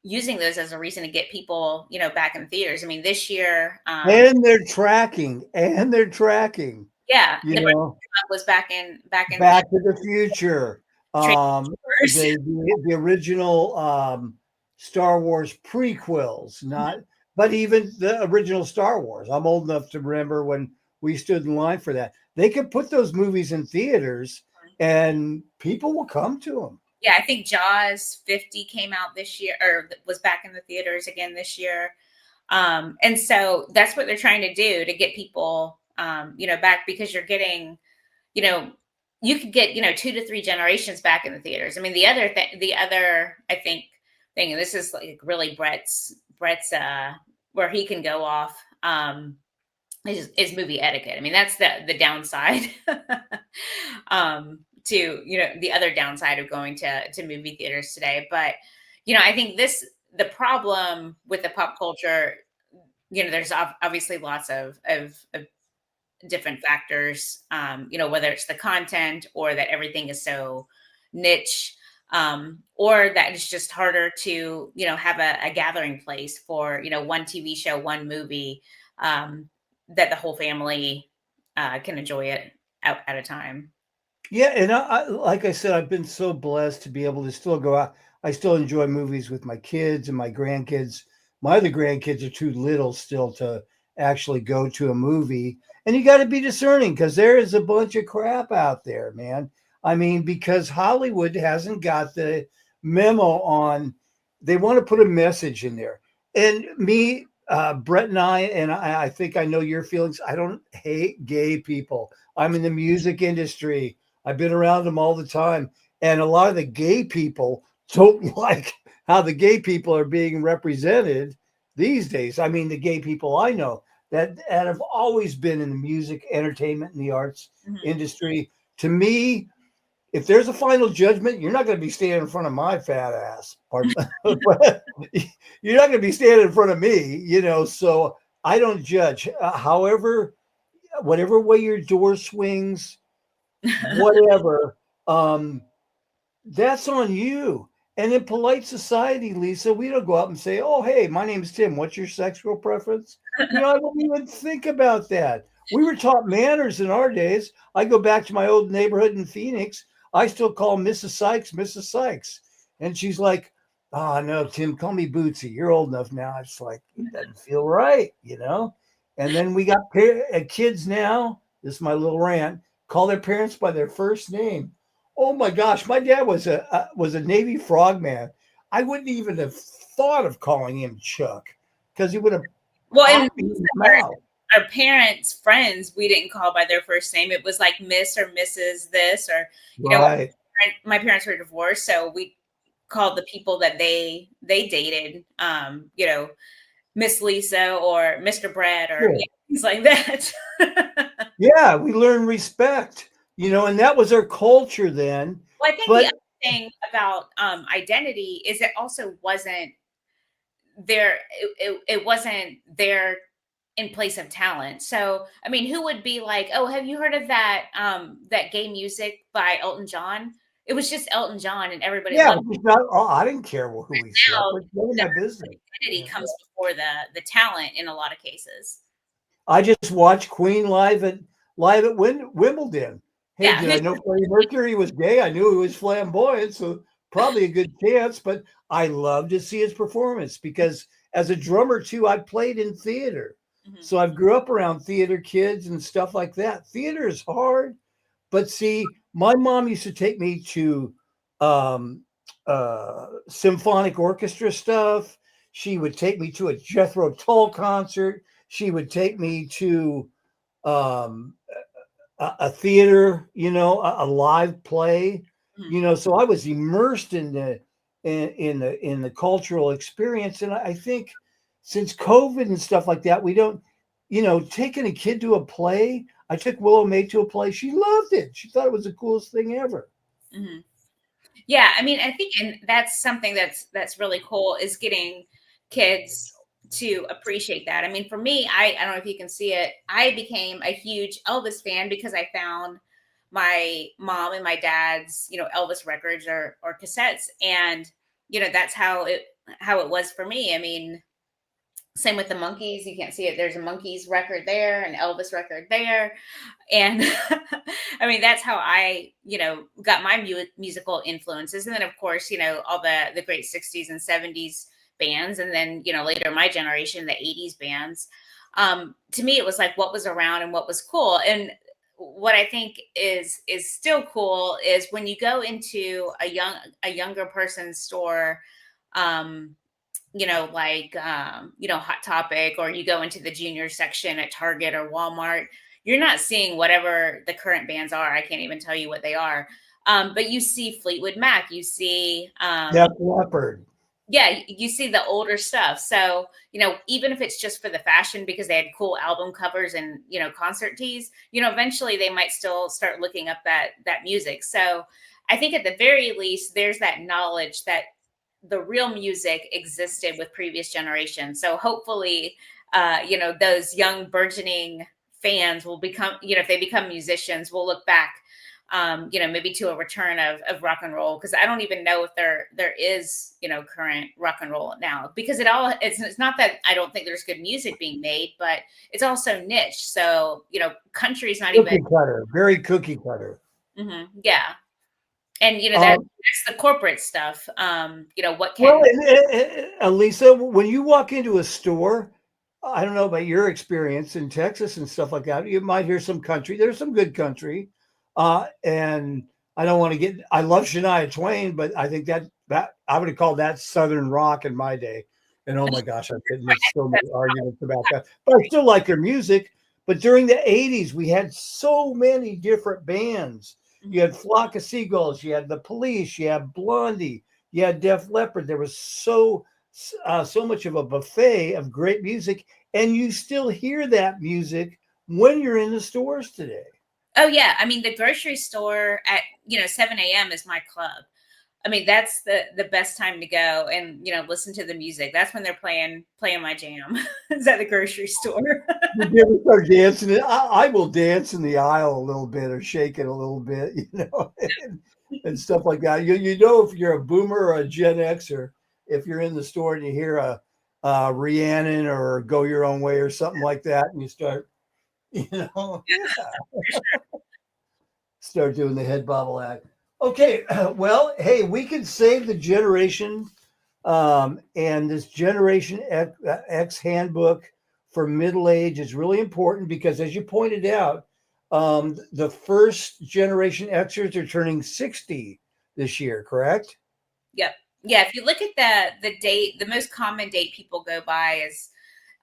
[SPEAKER 7] using those as a reason to get people, back in theaters. I mean, this year,
[SPEAKER 2] And they're tracking.
[SPEAKER 7] yeah, was back in
[SPEAKER 2] Back to the Future. The original Star Wars prequels, but even the original Star Wars. I'm old enough to remember when we stood in line for that. They could put those movies in theaters and people will come to them.
[SPEAKER 7] Yeah, I think Jaws 50 came out this year, or was back in the theaters again this year. And so that's what they're trying to do to get people, back, because you're getting, you could get, 2 to 3 generations back in the theaters. I mean, the other I think thing, and this is like really Brett's where he can go off, is movie etiquette. I mean, that's the downside to, the other downside of going to movie theaters today. But, I think the problem with the pop culture, there's obviously lots of different factors, whether it's the content or that everything is so niche, or that it's just harder to, have a gathering place for, one TV show, one movie, that the whole family can enjoy it at a time.
[SPEAKER 2] Yeah, and like I said, I've been so blessed to be able to still go out. I still enjoy movies with my kids and my grandkids. My other grandkids are too little still to actually go to a movie. And you got to be discerning because there is a bunch of crap out there, man. I mean, because Hollywood hasn't got the memo on, they want to put a message in there. And me, Brett and I think I know your feelings. I don't hate gay people. I'm in the music industry. I've been around them all the time. And a lot of the gay people don't like how the gay people are being represented these days. I mean, the gay people I know that have always been in the music, entertainment, and the arts industry. To me, if there's a final judgment, you're not going to be standing in front of my fat ass. Pardon. You're not going to be standing in front of me, so I don't judge. However, whatever way your door swings, whatever, that's on you. And in polite society, Lisa, we don't go out and say, oh, hey, my name's Tim. What's your sexual preference? I don't even think about that. We were taught manners in our days. I go back to my old neighborhood in Phoenix. I still call Mrs. Sykes, Mrs. Sykes. And she's like, oh, no, Tim, call me Bootsy. You're old enough now. It's like, it doesn't feel right, And then we got kids now. This is my little rant. Call their parents by their first name. Oh my gosh, my dad was a Navy frogman. I wouldn't even have thought of calling him Chuck because he would have.
[SPEAKER 7] Well, and our parents' friends, we didn't call by their first name. It was like Miss or Mrs. this, or
[SPEAKER 2] right.
[SPEAKER 7] My parents were divorced, so we called the people that they dated, Miss Lisa or Mr. Brett or things like that.
[SPEAKER 2] Yeah, we learn respect. And that was our culture then.
[SPEAKER 7] Well, I think the other thing about identity is it also wasn't there. It wasn't there in place of talent. So, I mean, who would be like, oh, have you heard of that gay music by Elton John? It was just Elton John and everybody loved it.
[SPEAKER 2] I didn't care who he said. My business.
[SPEAKER 7] Identity comes before the talent in a lot of cases.
[SPEAKER 2] I just watched Queen live at Wimbledon. Hey, did I know Freddie Mercury was gay? I knew he was flamboyant, so probably a good chance. But I love to see his performance because as a drummer too, I played in theater. So I grew up around theater kids and stuff like that. Theater is hard, but see, my mom used to take me to symphonic orchestra stuff. She would take me to a Jethro Tull concert. She would take me to a theater, a live play, so I was immersed in the cultural experience. And I think since COVID and stuff like that, we don't, taking a kid to a play. I took Willow Mae to a play. She loved it. She thought it was the coolest thing ever.
[SPEAKER 7] Mm-hmm. Yeah. I mean, I think, and that's something that's really cool is getting kids to appreciate that. I mean, for me, I don't know if you can see it. I became a huge Elvis fan because I found my mom and my dad's, Elvis records or cassettes. And, that's how it was for me. I mean, same with the Monkees. You can't see it. There's a Monkees record there, an Elvis record there. And I mean, that's how I, got my musical influences. And then of course, all the great 60s and 70s bands. And then, later my generation, the 80s bands. To me, it was like what was around and what was cool. And what I think is still cool is when you go into a younger person's store, Hot Topic, or you go into the junior section at Target or Walmart, you're not seeing whatever the current bands are. I can't even tell you what they are. But you see Fleetwood Mac, you see
[SPEAKER 2] Def Leppard.
[SPEAKER 7] yeah, you see the older stuff. So, even if it's just for the fashion because they had cool album covers and, concert tees, eventually they might still start looking up that music. So I think at the very least, there's that knowledge that the real music existed with previous generations. So hopefully, those young burgeoning fans will become, if they become musicians, will look back, maybe to a return of rock and roll. Cause I don't even know if there is, current rock and roll now, because it's not that I don't think there's good music being made, but it's also niche. So, country's not
[SPEAKER 2] Cookie
[SPEAKER 7] even
[SPEAKER 2] cutter, very cookie cutter.
[SPEAKER 7] yeah. And that's the corporate stuff. What can
[SPEAKER 2] Well, Lisa, when you walk into a store, I don't know about your experience in Texas and stuff like that. You might hear some country. There's some good country, and I don't want to get. I love Shania Twain, but I think that I would have called that Southern rock in my day. And oh my gosh, I could make so many arguments about that. But I still like their music. But during the '80s, we had so many different bands. You had Flock of Seagulls, you had The Police, you had Blondie, you had Def Leppard. There was so much of a buffet of great music, and you still hear that music when you're in the stores today.
[SPEAKER 7] Oh yeah, I mean the grocery store at 7 a.m. is my club. I mean that's the best time to go and listen to the music. That's when they're playing my jam. Is at the grocery store.
[SPEAKER 2] You ever start dancing? I will dance in the aisle a little bit or shake it a little bit, and stuff like that. You know if you're a boomer or a Gen Xer, if you're in the store and you hear a Rhiannon or Go Your Own Way or something like that, and you start, start doing the head bobble act. Okay, well, hey, we can save the generation and this Generation X handbook for middle age is really important because, as you pointed out, the first Generation Xers are turning 60 this year, correct?
[SPEAKER 7] Yep. Yeah. If you look at the date, the most common date people go by is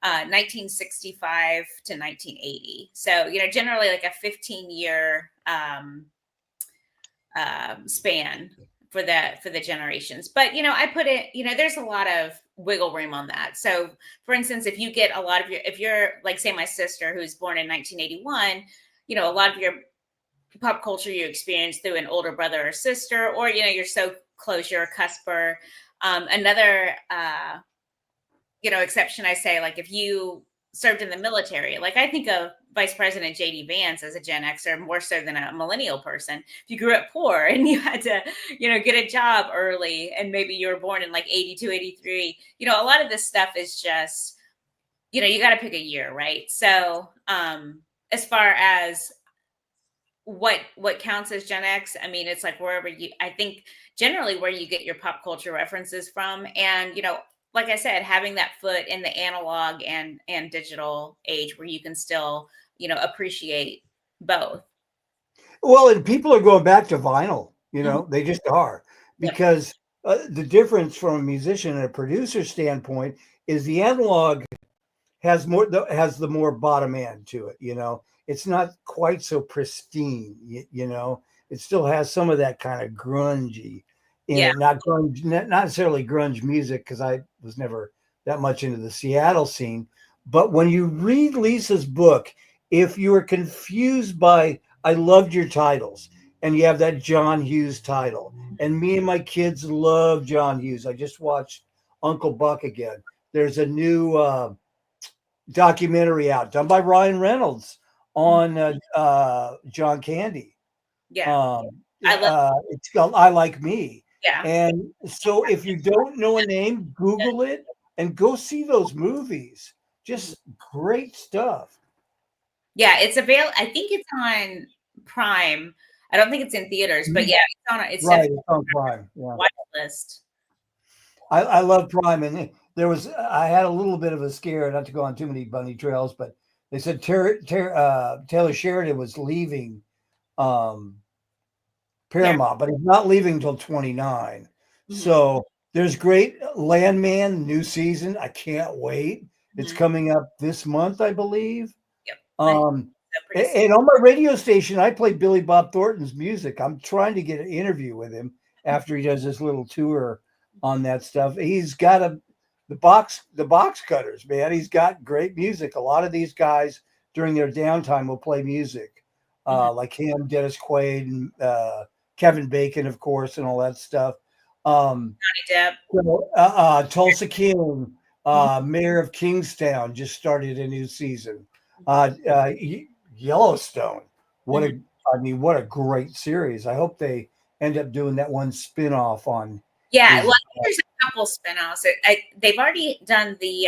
[SPEAKER 7] 1965 to 1980. So, generally like a 15-year span for the generations. But I put it, there's a lot of wiggle room on that. So for instance, if you get if you're like, say my sister who's born in 1981, a lot of your pop culture you experience through an older brother or sister, or you're so close, you're a cusper. Another exception, I say, like if you served in the military, like I think of Vice President J.D. Vance as a Gen Xer more so than a millennial person. If you grew up poor and you had to, get a job early and maybe you were born in like 82, 83, a lot of this stuff is just, you got to pick a year, right? So as far as what counts as Gen X, I mean, it's like I think generally where you get your pop culture references from. And, like I said, having that foot in the analog and digital age where you can still, appreciate both.
[SPEAKER 2] Well, and people are going back to vinyl, they just are, because the difference from a musician and a producer standpoint is the analog has the more bottom end to it. It's not quite so pristine. It still has some of that kind of grungy in it. Not grunge, not necessarily grunge music, because I was never that much into the Seattle scene. But when you read Lisa's book, if you are confused by I loved your titles, and you have that John Hughes title, and me and my kids love John Hughes. I just watched Uncle Buck again. There's a new documentary out done by Ryan Reynolds on John Candy.
[SPEAKER 7] Yeah.
[SPEAKER 2] It's called I Like Me.
[SPEAKER 7] Yeah.
[SPEAKER 2] And so if you don't know a name, Google it and go see those movies. Just great stuff.
[SPEAKER 7] Yeah, it's available. I think it's on Prime. I don't think it's in theaters, but yeah, it's
[SPEAKER 2] on Prime. Yeah.
[SPEAKER 7] Watch list.
[SPEAKER 2] I love Prime, and I had a little bit of a scare, not to go on too many bunny trails, but they said Taylor Sheridan was leaving Paramount, but he's not leaving until 29. Mm-hmm. So there's great Landman new season. I can't wait. Mm-hmm. It's coming up this month, I believe.
[SPEAKER 7] Yep.
[SPEAKER 2] And on my radio station, I play Billy Bob Thornton's music. I'm trying to get an interview with him after he does this little tour on that stuff. He's got the box cutters, man. He's got great music. A lot of these guys during their downtime will play music, like him, Dennis Quaid, and Kevin Bacon, of course, and all that stuff. Tulsa King, Mayor of Kingstown, just started a new season. Yellowstone, what a great series. I hope they end up doing that one spinoff on.
[SPEAKER 7] Yeah, well, I think there's a couple spinoffs. They've already done the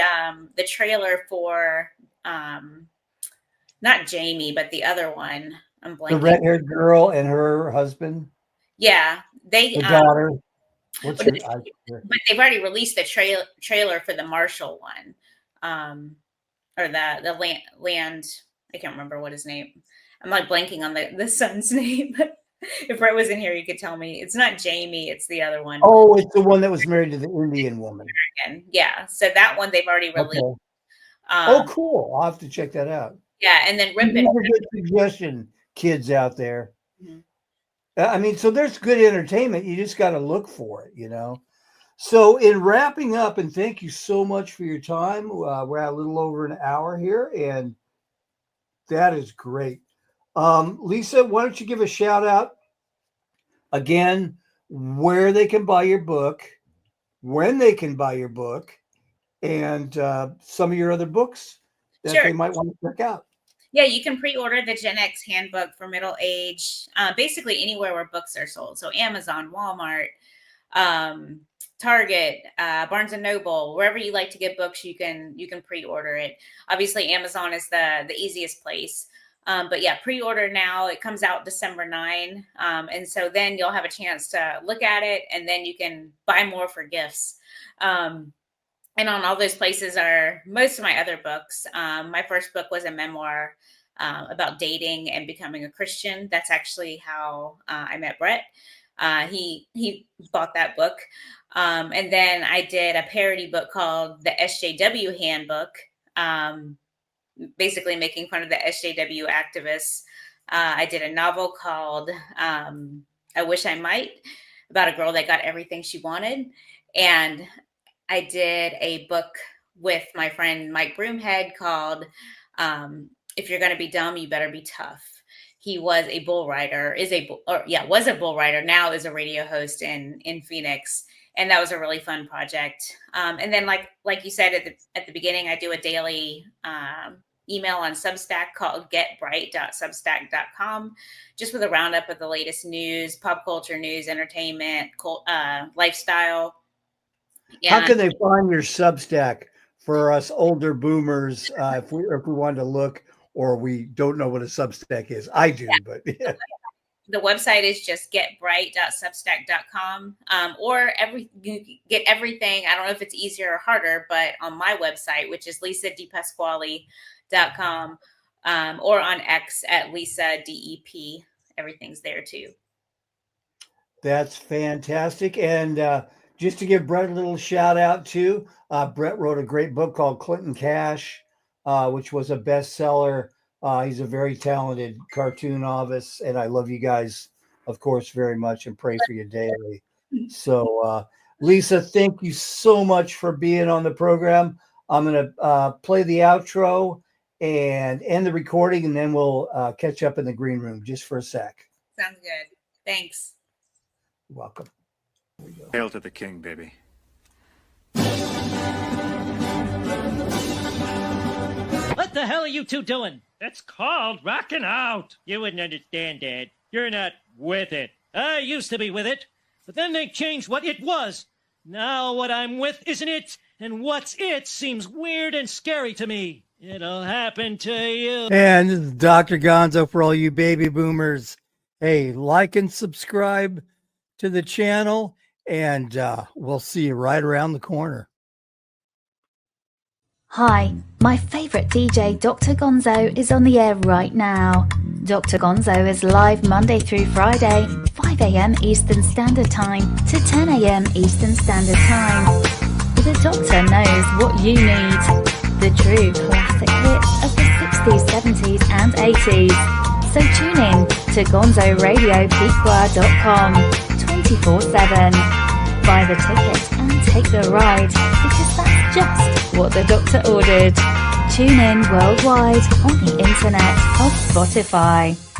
[SPEAKER 7] trailer for not Jamie, but the other one. I'm blanking.
[SPEAKER 2] The red-haired girl and her husband.
[SPEAKER 7] Yeah, the
[SPEAKER 2] daughter.
[SPEAKER 7] But they've already released the trailer for the Marshall one, or the land. I can't remember what his name. I'm like blanking on the son's name. If Brett was in here, you could tell me. It's not Jamie. It's the other one.
[SPEAKER 2] Oh, it's the one that was married to the Indian woman.
[SPEAKER 7] Yeah. So that one they've already released.
[SPEAKER 2] Okay. Oh, cool. I'll have to check that out.
[SPEAKER 7] Yeah. And then Rip It.
[SPEAKER 2] Good suggestion, kids out there. I mean, so there's good entertainment. You just got to look for it, you know? So in wrapping up, and thank you so much for your time. We're at a little over an hour here, and that is great. Lisa, why don't you give a shout out again, where they can buy your book, when they can buy your book, and some of your other books that they might want to check out.
[SPEAKER 7] Yeah, you can pre-order the Gen X Handbook for Middle Age, basically anywhere where books are sold. So Amazon, Walmart, Target, Barnes and Noble, wherever you like to get books, you can pre-order it. Obviously, Amazon is the easiest place. But yeah, pre-order now. It comes out December 9. And so then you'll have a chance to look at it, and then you can buy more for gifts. And on all those places are most of my other books. My first book was a memoir about dating and becoming a Christian. That's actually how I met Brett. He bought that book. And then I did a parody book called The SJW Handbook, basically making fun of the SJW activists. I did a novel called I Wish I Might, about a girl that got everything she wanted. And I did a book with my friend Mike Broomhead called If You're Going to Be Dumb, You Better Be Tough. He was a bull rider, was a bull rider, now is a radio host in Phoenix. And that was a really fun project. And then like you said at the beginning, I do a daily email on Substack called getbright.substack.com, just with a roundup of the latest news, pop culture news, entertainment, lifestyle.
[SPEAKER 2] How can they find your Substack for us older boomers if we wanted to look, or we don't know what a Substack is? I do, but yeah.
[SPEAKER 7] The website is just getbright.substack.com, or you get everything. I don't know if it's easier or harder, but on my website, which is lisadepasquale.com, or on X at Lisa DEP. Everything's there too.
[SPEAKER 2] That's fantastic. And just to give Brett a little shout out too, Brett wrote a great book called Clinton Cash, which was a bestseller. He's a very talented cartoon novice, and I love you guys, of course, very much, and pray for you daily. So, Lisa, thank you so much for being on the program. I'm going to play the outro and end the recording, and then we'll catch up in the green room just for a sec.
[SPEAKER 7] Sounds good. Thanks.
[SPEAKER 2] You're welcome.
[SPEAKER 8] Hail to the king, baby.
[SPEAKER 9] What the hell are you two doing? That's called rocking out. You wouldn't understand, Dad. You're not with it. I used to be with it, but then they changed what it was. Now what I'm with isn't it, and what's it seems weird and scary to me. It'll happen to you.
[SPEAKER 2] And this is Dr. Gonzo for all you baby boomers. Hey, like and subscribe to the channel, and we'll see you right around the corner.
[SPEAKER 10] Hi, my favourite DJ, Dr. Gonzo, is on the air right now. Dr. Gonzo is live Monday through Friday, 5 a.m. Eastern Standard Time to 10 a.m. Eastern Standard Time. The doctor knows what you need. The true classic hits of the 60s, 70s and 80s. So tune in to gonzoradiopeakwa.com 24/7. buy the ticket and take the ride, because that's just what the doctor ordered. Tune in worldwide on the internet of Spotify.